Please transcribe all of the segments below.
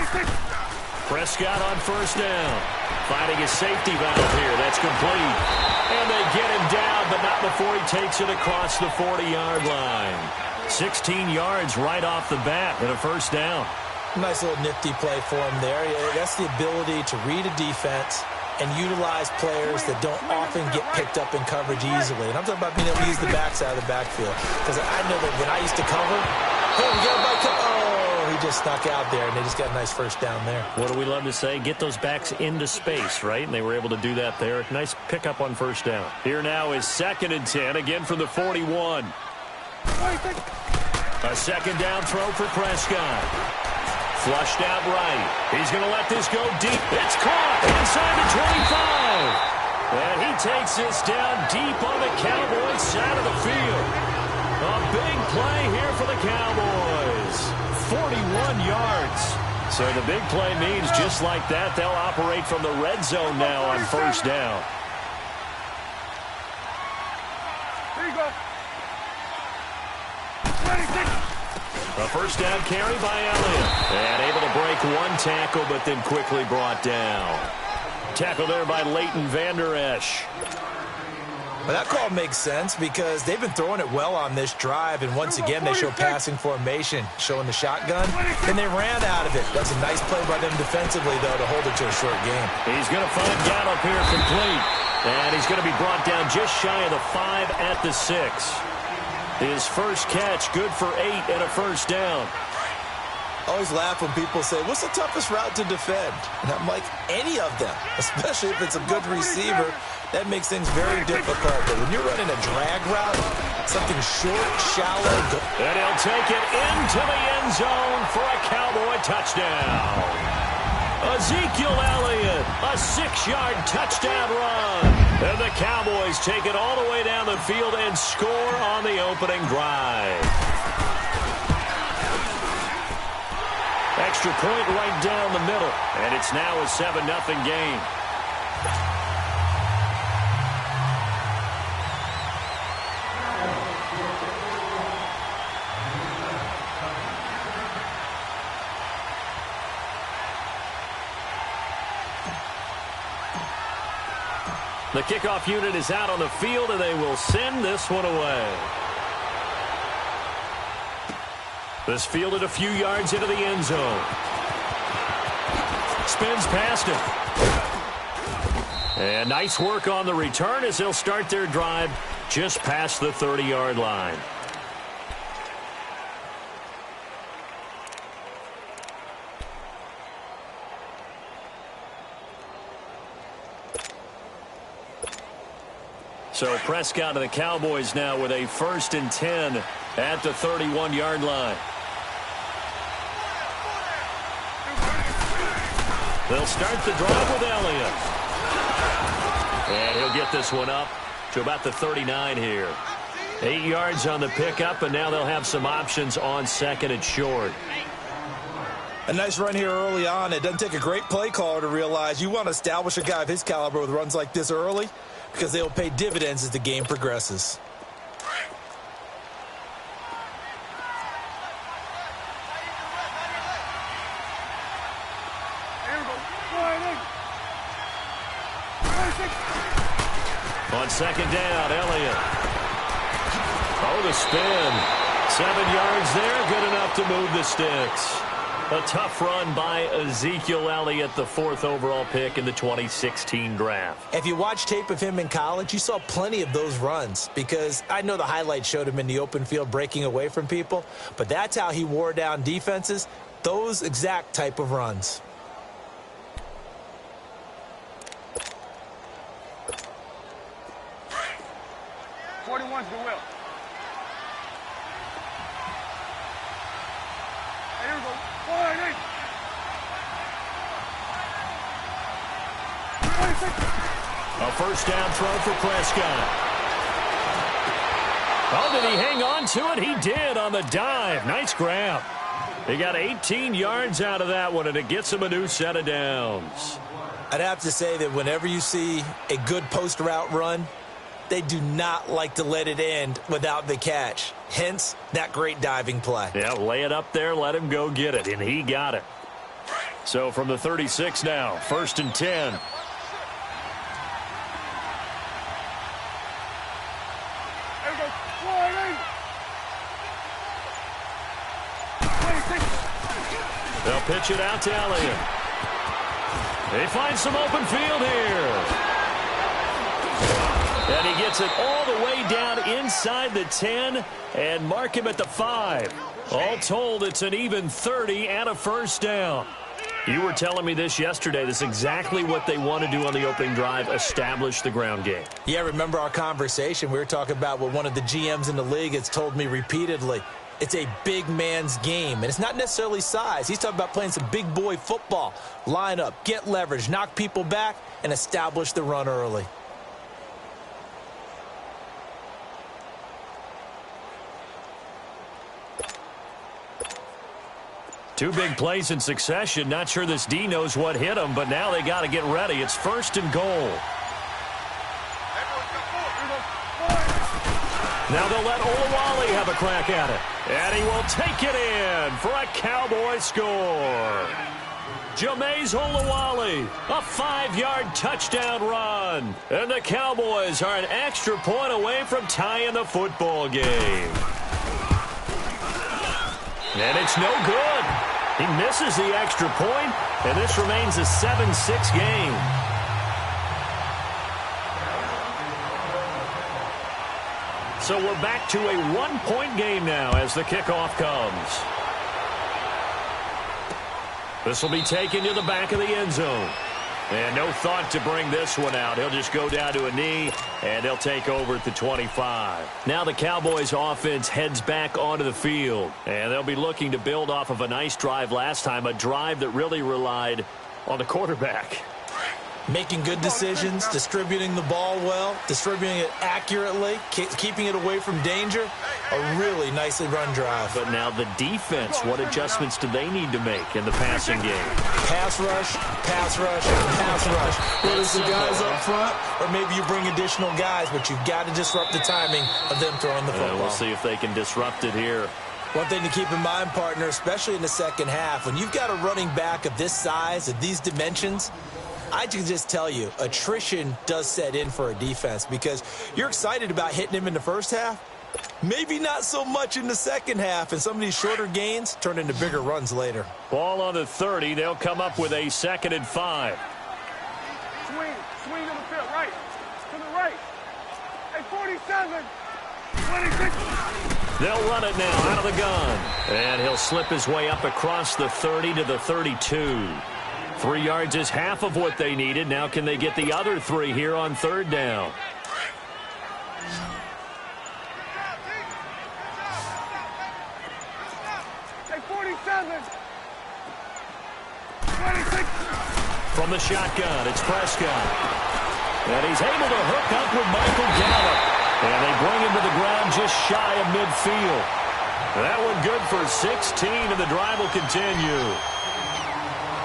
Prescott on first down. Finding a safety valve here. That's complete. And they get him down, but not before he takes it across the 40-yard line. 16 yards right off the bat and a first down. Nice little nifty play for him there. That's the ability to read a defense and utilize players that don't often get picked up in coverage easily. And I'm talking about being able to use the backside of the backfield. Because I know that when I used to cover, hey, we got a bike. Oh, he just snuck out there, and they just got a nice first down there. What do we love to say? Get those backs into space, right? And they were able to do that there. Nice pickup on first down. Here now is 2nd and 10, again from the 41. A second down throw for Prescott. Flushed out right. He's going to let this go deep. It's caught inside the 25. And he takes this down deep on the Cowboys side of the field. A big play here for the Cowboys. 41 yards. So the big play means just like that, they'll operate from the red zone now on first down. There you go. A first down carry by Elliott. And able to break one tackle, but then quickly brought down. Tackle there by Leighton Vander Esch. Well, that call makes sense because they've been throwing it well on this drive, and once again they show passing formation, showing the shotgun, and they ran out of it. That's a nice play by them defensively, though, to hold it to a short game. He's going to find Gallup here complete, and he's going to be brought down just shy of the 5 at the 6. His first catch, good for 8 and a first down. I always laugh when people say, what's the toughest route to defend? And I'm like, any of them, especially if it's a good receiver. That makes things very difficult. But when you're running a drag route, something short, shallow. And he'll take it into the end zone for a Cowboy touchdown. Ezekiel Elliott, a 6-yard touchdown run. And the Cowboys take it all the way down the field and score on the opening drive. Extra point right down the middle. And it's now a 7-0 game. The kickoff unit is out on the field, and they will send this one away. This fielded a few yards into the end zone. Spins past him. And nice work on the return as they'll start their drive just past the 30-yard line. So Prescott and the Cowboys now with a 1st and 10 at the 31-yard line. They'll start the drive with Elliott. And he'll get this one up to about the 39 here. 8 yards on the pickup, and now they'll have some options on 2nd and short. A nice run here early on. It doesn't take a great play caller to realize you want to establish a guy of his caliber with runs like this early, because they will pay dividends as the game progresses. On 2nd down, Elliott. Oh, the spin. 7 yards there, good enough to move the sticks. A tough run by Ezekiel Elliott, the 4th overall pick in the 2016 draft. If you watch tape of him in college, you saw plenty of those runs, because I know the highlights showed him in the open field breaking away from people, but that's how he wore down defenses, those exact type of runs. The will. Here we go. A first down throw for Prescott. Oh, did he hang on to it? He did on the dive. Nice grab. He got 18 yards out of that one, and it gets him a new set of downs. I'd have to say that whenever you see a good post route run, they do not like to let it end without the catch. Hence, that great diving play. Yeah, lay it up there, let him go get it, and he got it. So from the 36 now, 1st and 10. There we go. 26. They'll pitch it out to Elliott. They find some open field here. And he gets it all the way down inside the 10 and mark him at the 5. All told, it's an even 30 and a first down. You were telling me this yesterday. This is exactly what they want to do on the opening drive, establish the ground game. Yeah, remember our conversation? We were talking about what one of the GMs in the league has told me repeatedly. It's a big man's game, and it's not necessarily size. He's talking about playing some big boy football. Line up, get leverage, knock people back, and establish the run early. Two big plays in succession. Not sure this D knows what hit him, but now they got to get ready. It's 1st and goal. Now they'll let Olawale have a crack at it. And he will take it in for a Cowboy score. Jameis Olawale, a 5-yard touchdown run. And the Cowboys are an extra point away from tying the football game. And it's no good. He misses the extra point, and this remains a 7-6 game. So we're back to a 1-point game now as the kickoff comes. This will be taken to the back of the end zone. And no thought to bring this one out. He'll just go down to a knee, and they'll take over at the 25. Now the Cowboys offense heads back onto the field. And they'll be looking to build off of a nice drive last time, a drive that really relied on the quarterback. Making good decisions, distributing the ball well, distributing it accurately, keeping it away from danger. A really nicely run drive. But now the defense, what adjustments do they need to make in the passing game? Pass rush, pass rush, pass rush. Whether it's the guys up front or maybe you bring additional guys, but you've got to disrupt the timing of them throwing the football. We'll see if they can disrupt it here. One thing to keep in mind, partner, especially in the second half, when you've got a running back of this size, of these dimensions, I can just tell you, attrition does set in for a defense because you're excited about hitting him in the first half. Maybe not so much in the second half, and some of these shorter gains turn into bigger runs later. Ball on the 30. They'll come up with a 2nd and 5. Swing to the field, right. To the right. Hey, 47. 26. They'll run it now out of the gun. And he'll slip his way up across the 30 to the 32. 3 yards is half of what they needed. Now can they get the other 3 here on 3rd down? Hey, 47. 26. From the shotgun, it's Prescott. And he's able to hook up with Michael Gallup. And they bring him to the ground just shy of midfield. That one good for 16, and the drive will continue.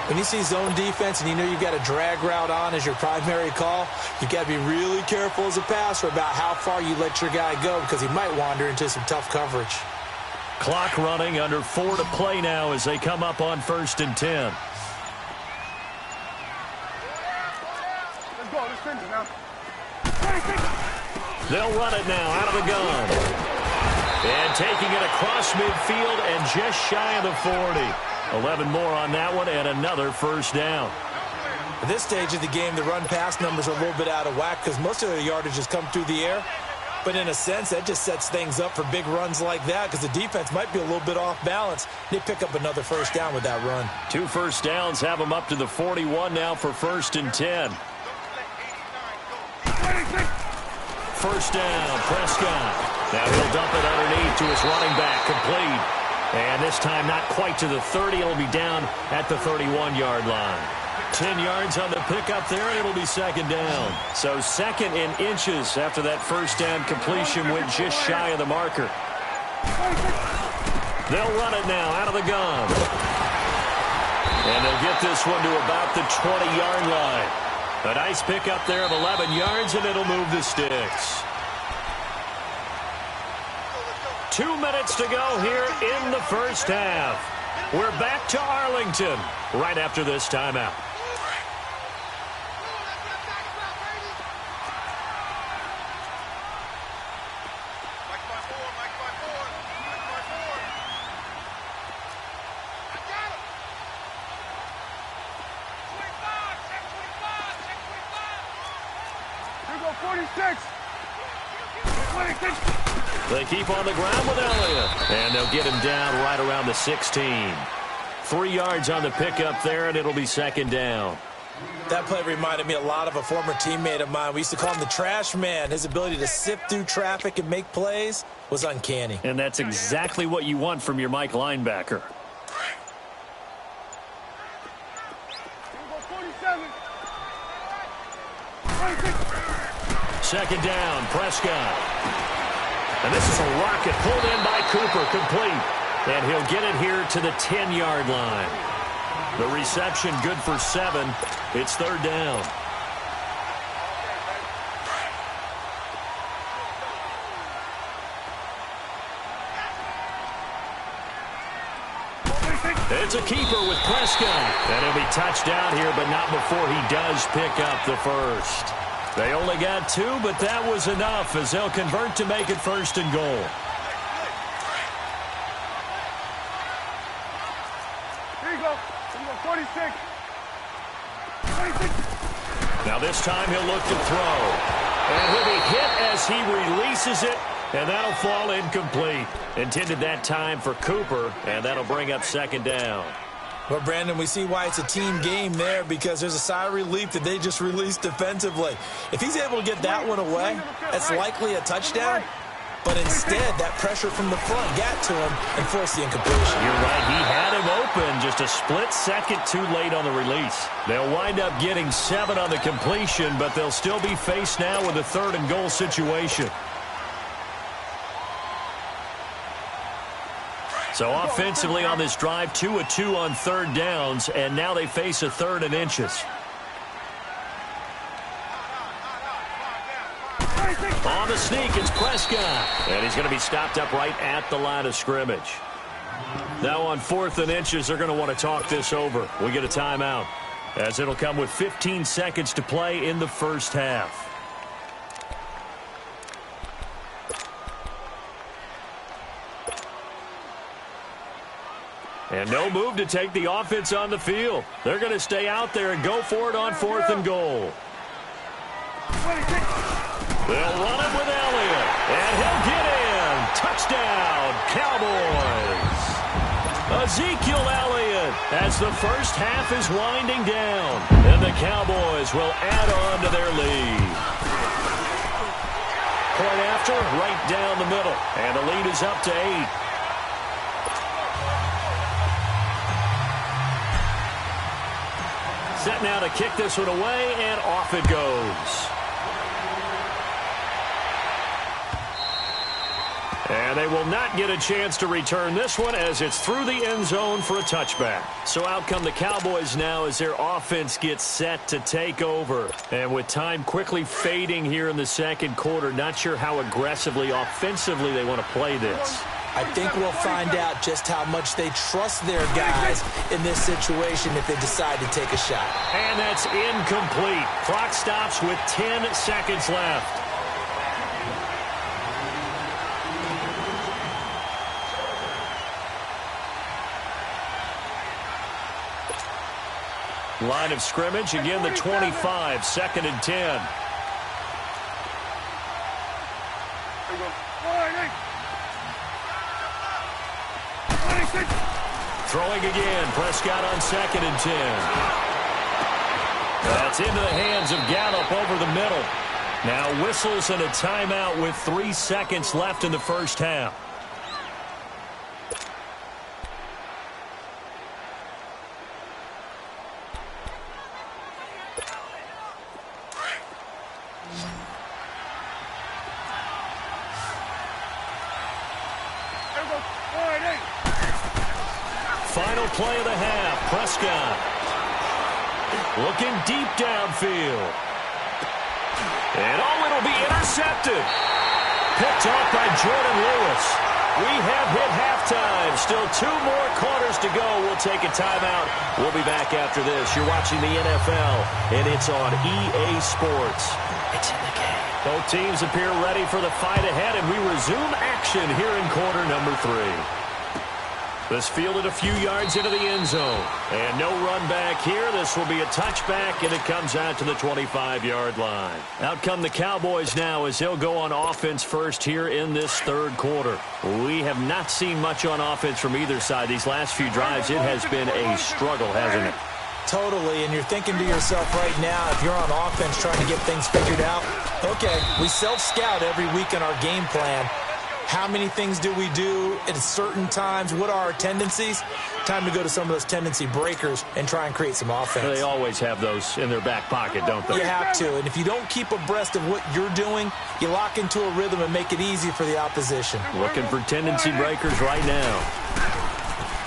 When you see zone defense and you know you've got a drag route on as your primary call, you've got to be really careful as a passer about how far you let your guy go because he might wander into some tough coverage. Clock running, under 4 to play now as they come up on 1st and 10. Let's go. Let's finish it now. 26. They'll run it now out of the gun. And taking it across midfield and just shy of the 40. 11 more on that one and another first down. At this stage of the game, the run-pass numbers are a little bit out of whack because most of the yardage has come through the air. But in a sense, that just sets things up for big runs like that because the defense might be a little bit off balance. They pick up another first down with that run. 2 first downs have them up to the 41 now for 1st and 10. 26. First down, Prescott. Now he'll dump it underneath to his running back, complete. And this time not quite to the 30. It'll be down at the 31-yard line. 10 yards on the pickup there, and it'll be 2nd down. So 2nd in inches after that first down completion went just shy of the marker. They'll run it now out of the gun. And they'll get this one to about the 20-yard line. A nice pickup there of 11 yards, and it'll move the sticks. 2 minutes to go here in the first half. We're back to Arlington right after this timeout. They keep on the ground with Elliott, and they'll get him down right around the 16. 3 yards on the pickup there, and it'll be second down. That play reminded me a lot of a former teammate of mine. We used to call him the trash man. His ability to sift through traffic and make plays was uncanny. And that's exactly what you want from your Mike linebacker. Second down, Prescott. And this is a rocket pulled in by Cooper, complete. And he'll get it here to the 10-yard line. The reception good for 7. It's third down. It's a keeper with Prescott. And he'll be touched down here, but not before he does pick up the first. They only got 2, but that was enough as they'll convert to make it first and goal. Here you go. 46. Now this time he'll look to throw. And he'll be hit as he releases it, and that'll fall incomplete. Intended that time for Cooper, and that'll bring up second down. Well, Brandon, we see why it's a team game there, because there's a sigh of relief that they just released defensively. If he's able to get that one away, that's likely a touchdown. But instead, that pressure from the front got to him and forced the incompletion. You're right. He had him open, just a split second too late on the release. They'll wind up getting 7 on the completion, but they'll still be faced now with a third and goal situation. So offensively on this drive, 2 of 2 on third downs, and now they face a third and inches. On the sneak, it's Prescott. And he's going to be stopped up right at the line of scrimmage. Now on 4th and inches, they're going to want to talk this over. We get a timeout, as it'll come with 15 seconds to play in the first half. And no move to take the offense on the field. They're going to stay out there and go for it on 4th and goal. They'll run it with Elliott, and he'll get in. Touchdown, Cowboys. Ezekiel Elliott as the first half is winding down, and the Cowboys will add on to their lead. Point after, right down the middle, and the lead is up to 8. Set now to kick this one away, and off it goes. And they will not get a chance to return this one as it's through the end zone for a touchback. So out come the Cowboys now as their offense gets set to take over. And with time quickly fading here in the second quarter, not sure how aggressively, offensively they want to play this. I think we'll find out just how much they trust their guys in this situation if they decide to take a shot. And that's incomplete. Clock stops with 10 seconds left. Line of scrimmage, again the 25, 2nd and 10. Throwing again, Prescott on 2nd and 10. That's into the hands of Gallup over the middle. Now whistles and a timeout with 3 seconds left in the first half. Final play of the half. Prescott looking deep downfield. And it'll be intercepted. Picked off by Jordan Lewis. We have hit halftime. Still 2 more quarters to go. We'll take a timeout. We'll be back after this. You're watching the NFL, and it's on EA Sports. It's in the game. Both teams appear ready for the fight ahead, and we resume action here in quarter number 3. This fielded a few yards into the end zone. And no run back here. This will be a touchback, and it comes out to the 25-yard line. Out come the Cowboys now as they'll go on offense first here in this third quarter. We have not seen much on offense from either side. These last few drives, it has been a struggle, hasn't it? Totally, and you're thinking to yourself right now, if you're on offense trying to get things figured out, okay, we self-scout every week in our game plan. How many things do we do at certain times? What are our tendencies? Time to go to some of those tendency breakers and try and create some offense. They always have those in their back pocket, don't they? You have to, and if you don't keep abreast of what you're doing, you lock into a rhythm and make it easy for the opposition. Looking for tendency breakers right now.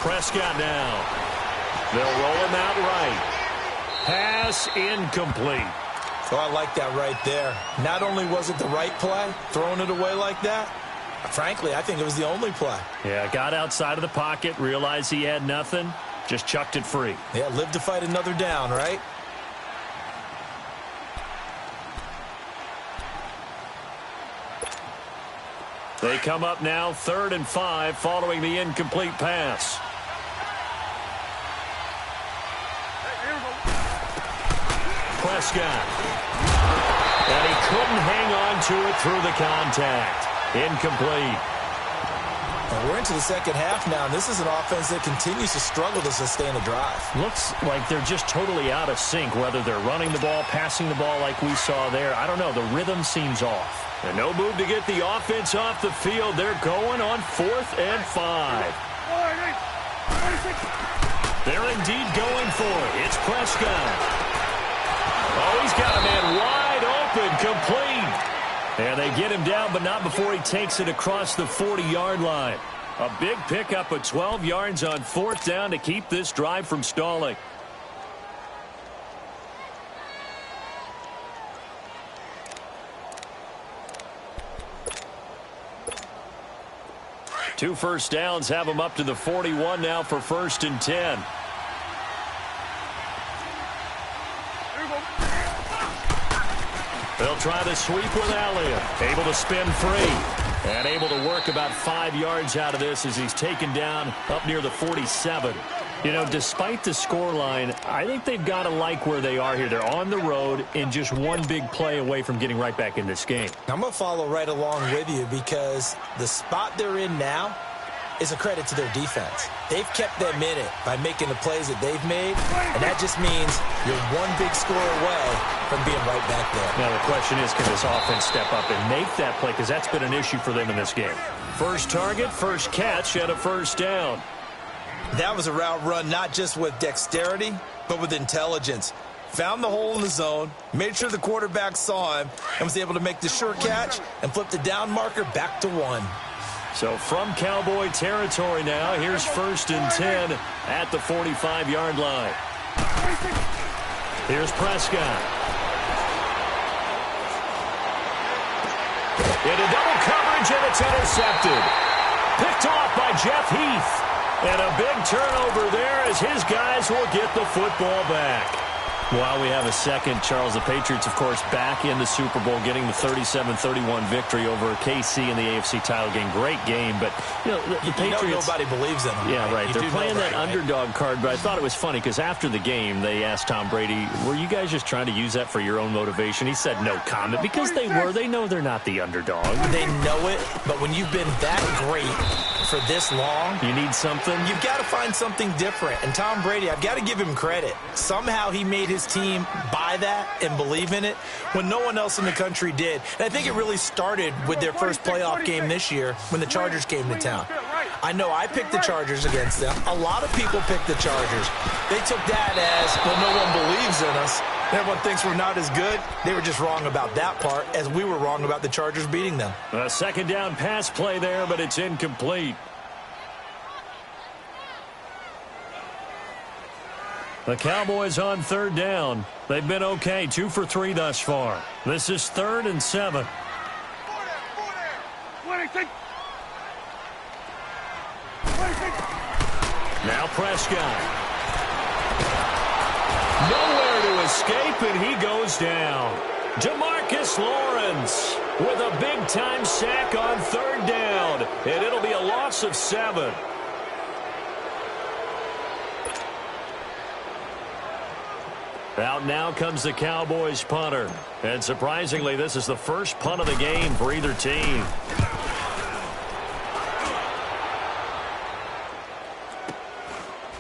Prescott now. They'll roll him out right. Pass incomplete. So I like that right there. Not only was it the right play, throwing it away like that, frankly, I think it was the only play. Yeah, got outside of the pocket, realized he had nothing, just chucked it free. Yeah, live to fight another down, right? They come up now 3rd and 5 following the incomplete pass. Prescott. And he couldn't hang on to it through the contact. Incomplete. And we're into the second half now, and this is an offense that continues to struggle to sustain a drive. Looks like they're just totally out of sync, whether they're running the ball, passing the ball like we saw there. I don't know. The rhythm seems off. And no move to get the offense off the field. They're going on 4th and 5. They're indeed going for it. It's Prescott. Oh, he's got a man wide open, complete. And they get him down, but not before he takes it across the 40-yard line. A big pickup of 12 yards on 4th down to keep this drive from stalling. Two first downs have them up to the 41 now for 1st and 10. They'll try the sweep with Elliott. Able to spin free. And able to work about 5 yards out of this as he's taken down up near the 47. You know, despite the scoreline, I think they've got to like where they are here. They're on the road and just one big play away from getting right back in this game. I'm going to follow right along with you because the spot they're in now is a credit to their defense. They've kept them in it by making the plays that they've made, and that just means you're one big score away from being right back there. Now the question is, can this offense step up and make that play? Because that's been an issue for them in this game. First target, first catch, and a 1st down. That was a route run not just with dexterity, but with intelligence. Found the hole in the zone, made sure the quarterback saw him, and was able to make the sure catch and flip the down marker back to 1. So from Cowboy territory now, here's 1st and 10 at the 45-yard line. Here's Prescott. Into double coverage, and it's intercepted. Picked off by Jeff Heath. And a big turnover there as his guys will get the football back. While we have a second, Charles, the Patriots, of course, back in the Super Bowl, getting the 37-31 victory over KC in the AFC title game. Great game, but, you know, the Patriots... nobody believes in them. Yeah, right. They're playing that underdog card, but I thought it was funny because after the game, they asked Tom Brady, were you guys just trying to use that for your own motivation? He said no comment because they were. They know they're not the underdog. They know it, but when you've been that great for this long... You need something? You've got to find something different. And Tom Brady, I've got to give him credit. Somehow he made his team buy that and believe in it when no one else in the country did. And I think it really started with their first playoff game this year when the Chargers came to town. I know I picked the Chargers against them. A lot of people picked the Chargers. They took that as, well, no one believes in us. Everyone thinks we're not as good. They were just wrong about that part, as we were wrong about the Chargers beating them. A second down pass play there, but it's incomplete. The Cowboys on 3rd down. They've been okay, 2 for 3 thus far. This is 3rd and 7. Prescott. Nowhere to escape, and he goes down. Demarcus Lawrence with a big-time sack on third down, and it'll be a loss of 7. Out now comes the Cowboys punter. And surprisingly, this is the first punt of the game for either team.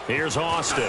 Here's Austin.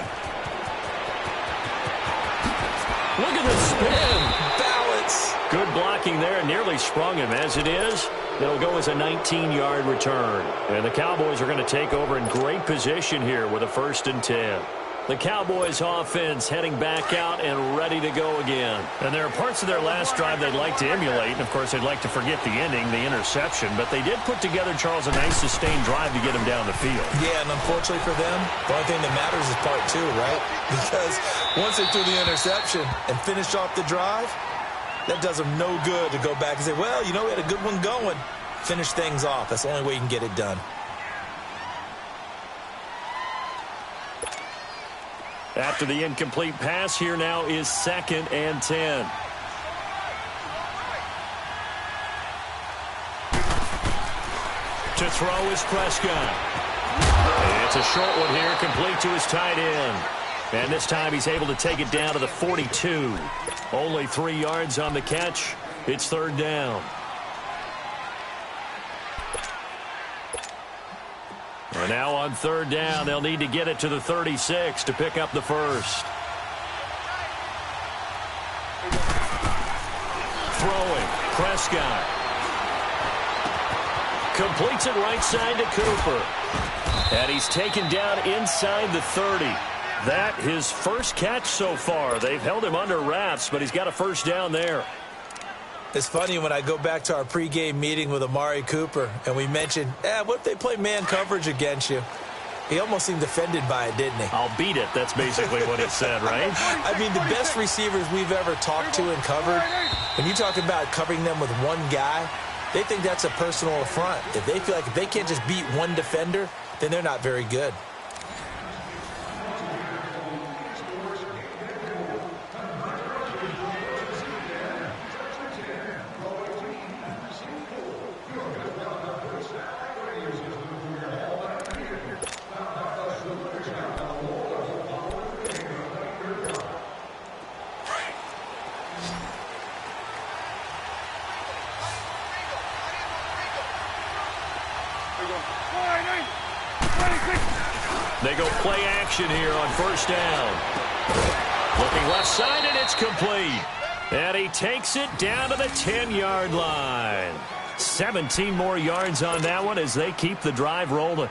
Look at the spin. Balance. Good blocking there. Nearly sprung him. As it is, it'll go as a 19-yard return. And the Cowboys are going to take over in great position here with a 1st and 10. The Cowboys offense heading back out and ready to go again. And there are parts of their last drive they'd like to emulate. And, of course, they'd like to forget the ending, the interception. But they did put together, Charles, a nice sustained drive to get them down the field. Yeah, and unfortunately for them, the only thing that matters is part 2, right? Because once they threw the interception and finished off the drive, that does them no good to go back and say, well, you know, we had a good one going. Finish things off. That's the only way you can get it done. After the incomplete pass, here now is 2nd and 10. To throw is Prescott. It's a short one here, complete to his tight end. And this time he's able to take it down to the 42. Only 3 yards on the catch. It's 3rd down. And now on 3rd down, they'll need to get it to the 36 to pick up the first. Throwing, Prescott. Completes it right side to Cooper. And he's taken down inside the 30. That his first catch so far. They've held him under wraps, but he's got a 1st down there. It's funny when I go back to our pregame meeting with Amari Cooper and we mentioned, what if they play man coverage against you? He almost seemed offended by it, didn't he? I'll beat it. That's basically what he said, right? I mean, the best receivers we've ever talked to and covered, when you talk about covering them with one guy, they think that's a personal affront. If they feel like if they can't just beat one defender, then they're not very good. They go play action here on 1st down. Looking left side, and it's complete. And he takes it down to the 10-yard line. 17 more yards on that one as they keep the drive rolling.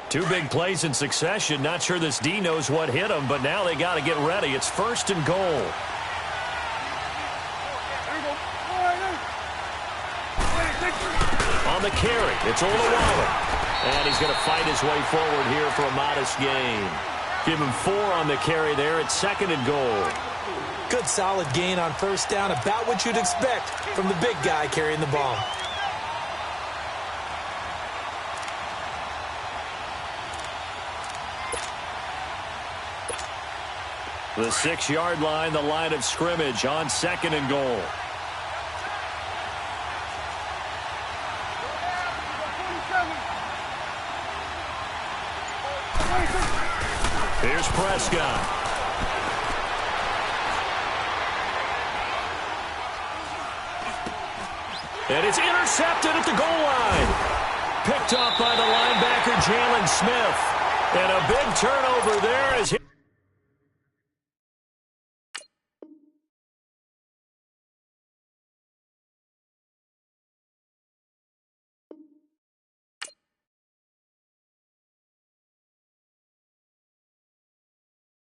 2 big plays in succession. Not sure this D knows what hit him, but now they got to get ready. It's 1st and goal. On the carry, it's Olawale. And he's going to fight his way forward here for a modest gain. Give him 4 on the carry there. It's 2nd and goal. Good solid gain on 1st down, about what you'd expect from the big guy carrying the ball. The 6-yard line, the line of scrimmage on 2nd and goal. Here's Prescott. And it's intercepted at the goal line. Picked off by the linebacker, Jalen Smith. And a big turnover there as